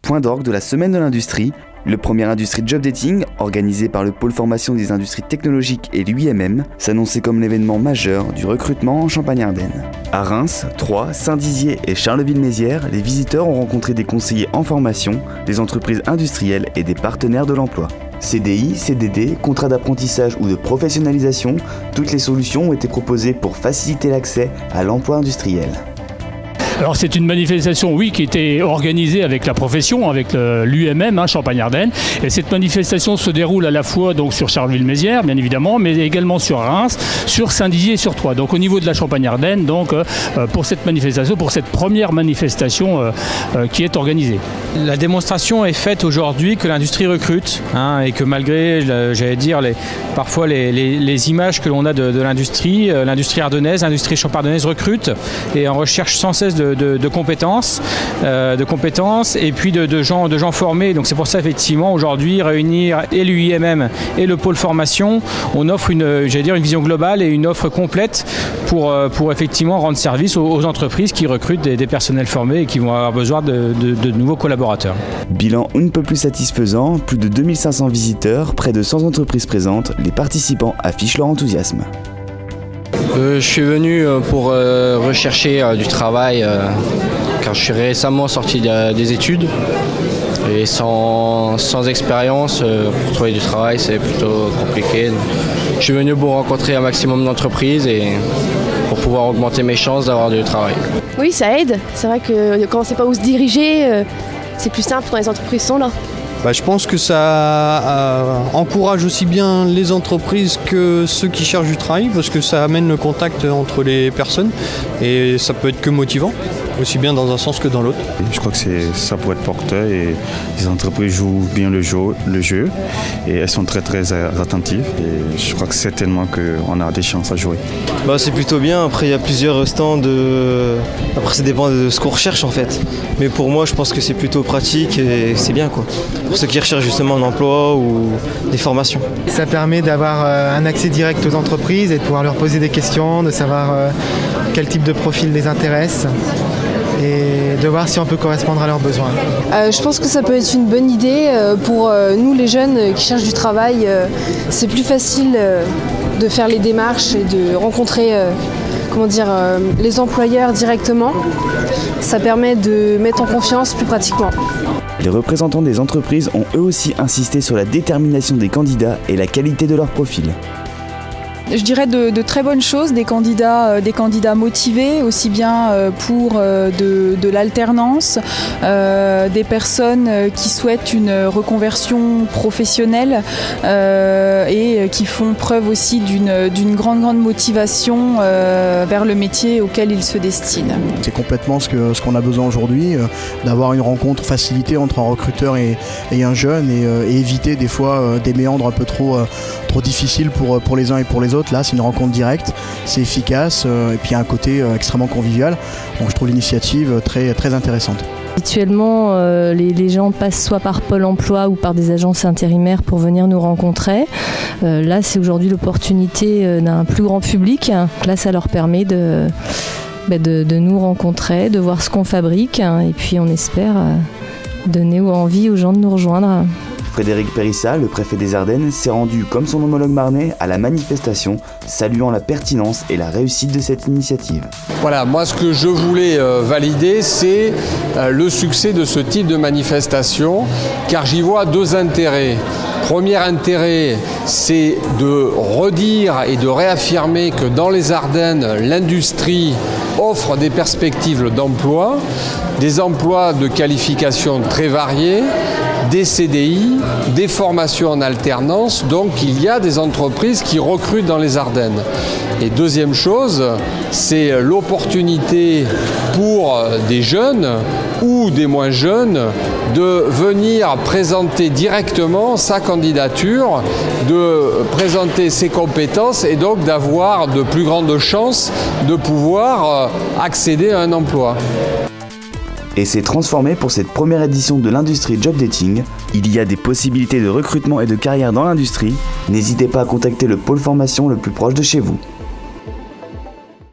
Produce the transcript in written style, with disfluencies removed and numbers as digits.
point d'orgue de la Semaine de l'Industrie, le premier Industrie Job Dating, organisé par le pôle formation des industries technologiques et l'UIMM, s'annonçait comme l'événement majeur du recrutement en Champagne-Ardenne. À Reims, Troyes, Saint-Dizier et Charleville-Mézières, les visiteurs ont rencontré des conseillers en formation, des entreprises industrielles et des partenaires de l'emploi. CDI, CDD, contrat d'apprentissage ou de professionnalisation, toutes les solutions ont été proposées pour faciliter l'accès à l'emploi industriel. Alors c'est une manifestation, oui, qui était organisée avec la profession, avec l'UMM, Champagne-Ardenne. Et cette manifestation se déroule à la fois donc sur Charleville-Mézières, bien évidemment, mais également sur Reims, sur Saint-Dizier et sur Troyes. Donc au niveau de la Champagne-Ardenne, donc pour cette manifestation, pour cette première manifestation qui est organisée. La démonstration est faite aujourd'hui que l'industrie recrute, et que malgré, j'allais dire, parfois les images que l'on a de l'industrie ardennaise, l'industrie champardonnaise recrute et en recherche sans cesse de compétences et puis de gens formés. Donc c'est pour ça effectivement aujourd'hui réunir et l'UIMM et le pôle formation, on offre une vision globale et une offre complète pour effectivement rendre service aux entreprises qui recrutent des personnels formés et qui vont avoir besoin de nouveaux collaborateurs. Bilan un peu plus satisfaisant, plus de 2500 visiteurs, près de 100 entreprises présentes, les participants affichent leur enthousiasme. Je suis venu pour rechercher du travail car je suis récemment sorti des études et sans expérience pour trouver du travail c'est plutôt compliqué. Je suis venu pour rencontrer un maximum d'entreprises et pour pouvoir augmenter mes chances d'avoir du travail. Oui, ça aide. C'est vrai que quand on ne sait pas où se diriger, c'est plus simple quand les entreprises sont là. Je pense que ça encourage aussi bien les entreprises que ceux qui cherchent du travail parce que ça amène le contact entre les personnes et ça peut être que motivant, aussi bien dans un sens que dans l'autre. Je crois que ça pourrait être porteur et les entreprises jouent bien le jeu et elles sont très très attentives et je crois que certainement qu'on a des chances à jouer. C'est plutôt bien, après il y a plusieurs stands, après ça dépend de ce qu'on recherche en fait. Mais pour moi je pense que c'est plutôt pratique et c'est bien quoi. Pour ceux qui recherchent justement un emploi ou des formations. Ça permet d'avoir un accès direct aux entreprises et de pouvoir leur poser des questions, de savoir quel type de profil les intéresse et de voir si on peut correspondre à leurs besoins. Je pense que ça peut être une bonne idée pour nous les jeunes qui cherchent du travail. C'est plus facile de faire les démarches et de rencontrer les employeurs directement. Ça permet de mettre en confiance plus pratiquement. Les représentants des entreprises ont eux aussi insisté sur la détermination des candidats et la qualité de leur profil. Je dirais de très bonnes choses, des candidats motivés, aussi bien pour de l'alternance, des personnes qui souhaitent une reconversion professionnelle et qui font preuve aussi d'une grande motivation vers le métier auquel ils se destinent. C'est complètement ce qu'on a besoin aujourd'hui, d'avoir une rencontre facilitée entre un recruteur et un jeune et éviter des fois des méandres un peu trop difficiles pour les uns et pour les autres. Là, c'est une rencontre directe, c'est efficace et puis il y a un côté extrêmement convivial. Donc je trouve l'initiative très, très intéressante. Habituellement, les gens passent soit par Pôle emploi ou par des agences intérimaires pour venir nous rencontrer. Là, c'est aujourd'hui l'opportunité d'un plus grand public. Là, ça leur permet de nous rencontrer, de voir ce qu'on fabrique et puis on espère donner envie aux gens de nous rejoindre. Frédéric Périssa, le préfet des Ardennes, s'est rendu, comme son homologue marnais, à la manifestation, saluant la pertinence et la réussite de cette initiative. Voilà, moi ce que je voulais valider, c'est le succès de ce type de manifestation, car j'y vois deux intérêts. Premier intérêt, c'est de redire et de réaffirmer que dans les Ardennes, l'industrie offre des perspectives d'emploi, des emplois de qualification très variés, des CDI, des formations en alternance, donc il y a des entreprises qui recrutent dans les Ardennes. Et deuxième chose, c'est l'opportunité pour des jeunes ou des moins jeunes de venir présenter directement sa candidature, de présenter ses compétences et donc d'avoir de plus grandes chances de pouvoir accéder à un emploi. Et s'est transformé pour cette première édition de l'Industrie Job Dating. Il y a des possibilités de recrutement et de carrière dans l'industrie. N'hésitez pas à contacter le pôle formation le plus proche de chez vous.